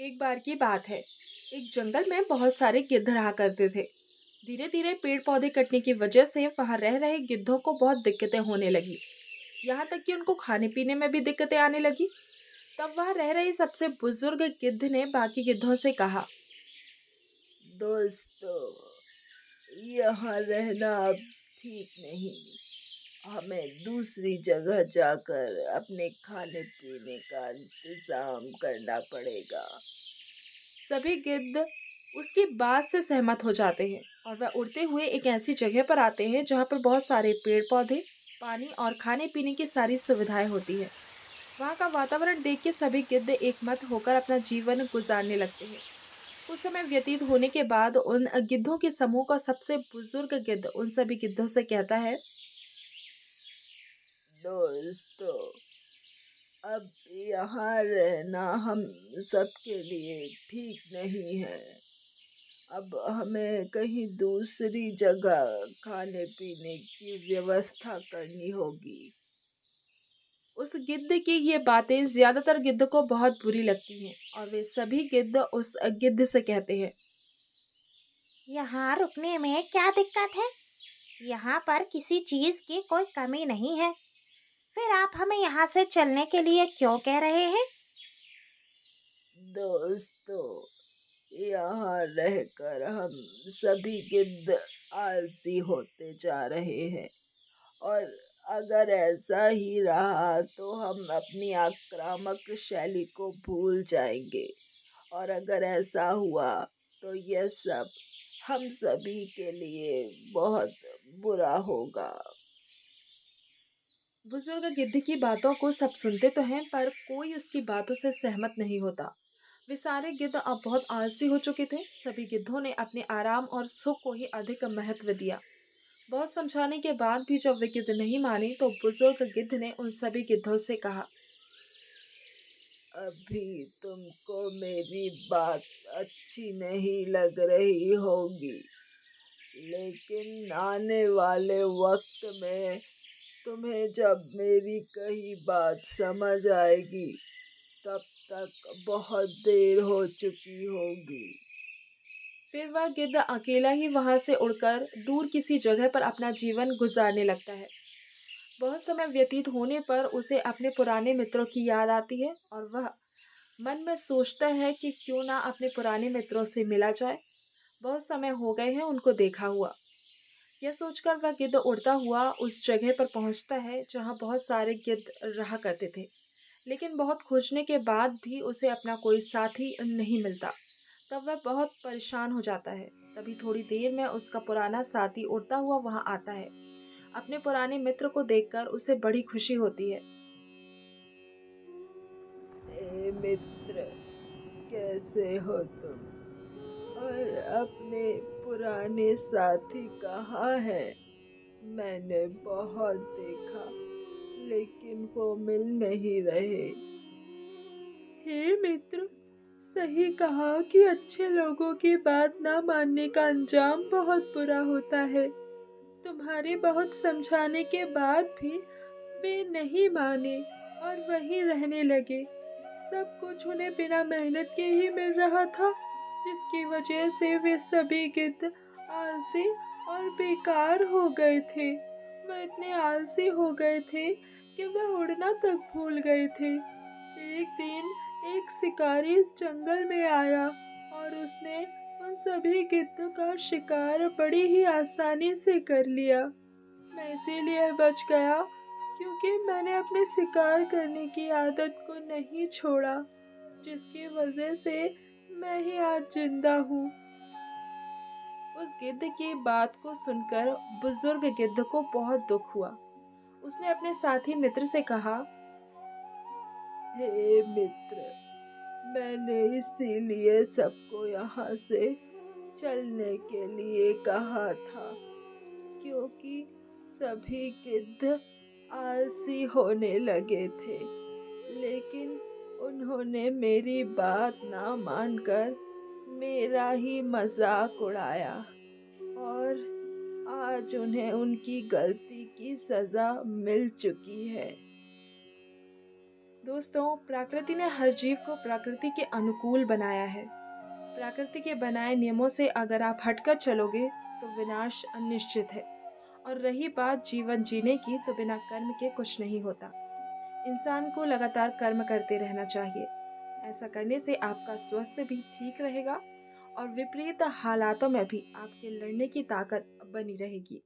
एक बार की बात है। एक जंगल में बहुत सारे गिद्ध रहा करते थे। धीरे धीरे पेड़ पौधे कटने की वजह से वहां रह रहे गिद्धों को बहुत दिक्कतें होने लगी। यहाँ तक कि उनको खाने पीने में भी दिक्कतें आने लगी। तब वहां रह रही सबसे बुजुर्ग गिद्ध ने बाकी गिद्धों से कहा, दोस्तों, यहाँ रहना अब ठीक नहीं। हमें दूसरी जगह जाकर अपने खाने पीने का इंतजाम करना पड़ेगा। सभी गिद्ध उसकी बात से सहमत हो जाते हैं और वह उड़ते हुए एक ऐसी जगह पर आते हैं जहाँ पर बहुत सारे पेड़ पौधे, पानी और खाने पीने की सारी सुविधाएं होती है। वहाँ का वातावरण देख के सभी गिद्ध एकमत होकर अपना जीवन गुजारने लगते हैं। कुछ समय व्यतीत होने के बाद उन गिद्धों के समूह का सबसे बुजुर्ग गिद्ध उन सभी गिद्धों से कहता है, दोस्तों, अब यहाँ रहना हम सबके लिए ठीक नहीं है। अब हमें कहीं दूसरी जगह खाने पीने की व्यवस्था करनी होगी। उस गिद्ध की ये बातें ज्यादातर गिद्ध को बहुत बुरी लगती हैं और वे सभी गिद्ध उस गिद्ध से कहते हैं, यहाँ रुकने में क्या दिक्कत है? यहाँ पर किसी चीज की कोई कमी नहीं है। फिर आप हमें यहाँ से चलने के लिए क्यों कह रहे हैं? दोस्तों, यहाँ रहकर हम सभी गिद्ध आलसी होते जा रहे हैं, और अगर ऐसा ही रहा तो हम अपनी आक्रामक शैली को भूल जाएंगे। और अगर ऐसा हुआ तो यह सब हम सभी के लिए बहुत बुरा होगा। बुजुर्ग गिद्ध की बातों को सब सुनते तो हैं पर कोई उसकी बातों से सहमत नहीं होता। वे सारे गिद्ध अब बहुत आलसी हो चुके थे। सभी गिद्धों ने अपने आराम और सुख को ही अधिक महत्व दिया। बहुत समझाने के बाद भी जब वे गिद्ध नहीं माने तो बुजुर्ग गिद्ध ने उन सभी गिद्धों से कहा, अभी तुमको मेरी बात अच्छी नहीं लग रही होगी, लेकिन आने वाले वक्त में तुम्हें जब मेरी कही बात समझ आएगी, तब तक बहुत देर हो चुकी होगी। फिर वह गिद्ध अकेला ही वहां से उड़कर दूर किसी जगह पर अपना जीवन गुजारने लगता है। बहुत समय व्यतीत होने पर उसे अपने पुराने मित्रों की याद आती है और वह मन में सोचता है कि क्यों ना अपने पुराने मित्रों से मिला जाए। बहुत समय हो गए हैं उनको देखा हुआ। यह सोचकर वह गिद्ध उड़ता हुआ उस जगह पर पहुंचता है जहां बहुत सारे गिद्ध रहा करते थे। लेकिन बहुत खोजने के बाद भी उसे अपना कोई साथी नहीं मिलता। तब वह बहुत परेशान हो जाता है। तभी थोड़ी देर में उसका पुराना साथी उड़ता हुआ वहां आता है। अपने पुराने मित्र को देखकर उसे बड़ी खुशी होती है। ए मित्र, कैसे हो तुम? और अपने पुराने साथी कहाँ है? मैंने बहुत देखा, लेकिन वो मिल नहीं रहे। हे मित्र, सही कहा कि अच्छे लोगों की बात ना मानने का अंजाम बहुत बुरा होता है। तुम्हारे बहुत समझाने के बाद भी वे नहीं माने और वहीं रहने लगे। सब कुछ उन्हें बिना मेहनत के ही मिल रहा था, जिसकी वजह से वे सभी गिद्ध आलसी और बेकार हो गए थे। वह इतने आलसी हो गए थे कि वह उड़ना तक भूल गए थे। एक दिन एक शिकारी इस जंगल में आया और उसने उन सभी गिद्धों का शिकार बड़ी ही आसानी से कर लिया। मैं इसीलिए बच गया क्योंकि मैंने अपने शिकार करने की आदत को नहीं छोड़ा, जिसकी वजह से मैं ही आज जिंदा हूँ। उस गिद्ध की बात को सुनकर बुजुर्ग गिद्ध को बहुत दुख हुआ। उसने अपने साथी मित्र से कहा, हे मित्र, मैंने इसीलिए सबको यहाँ से चलने के लिए कहा था, क्योंकि सभी गिद्ध आलसी होने लगे थे। लेकिन उन्होंने मेरी बात ना मानकर मेरा ही मजाक उड़ाया, और आज उन्हें उनकी गलती की सजा मिल चुकी है। दोस्तों, प्रकृति ने हर जीव को प्रकृति के अनुकूल बनाया है। प्रकृति के बनाए नियमों से अगर आप हटकर चलोगे तो विनाश अनिश्चित है। और रही बात जीवन जीने की, तो बिना कर्म के कुछ नहीं होता। इंसान को लगातार कर्म करते रहना चाहिए। ऐसा करने से आपका स्वास्थ्य भी ठीक रहेगा और विपरीत हालातों में भी आपके लड़ने की ताकत बनी रहेगी।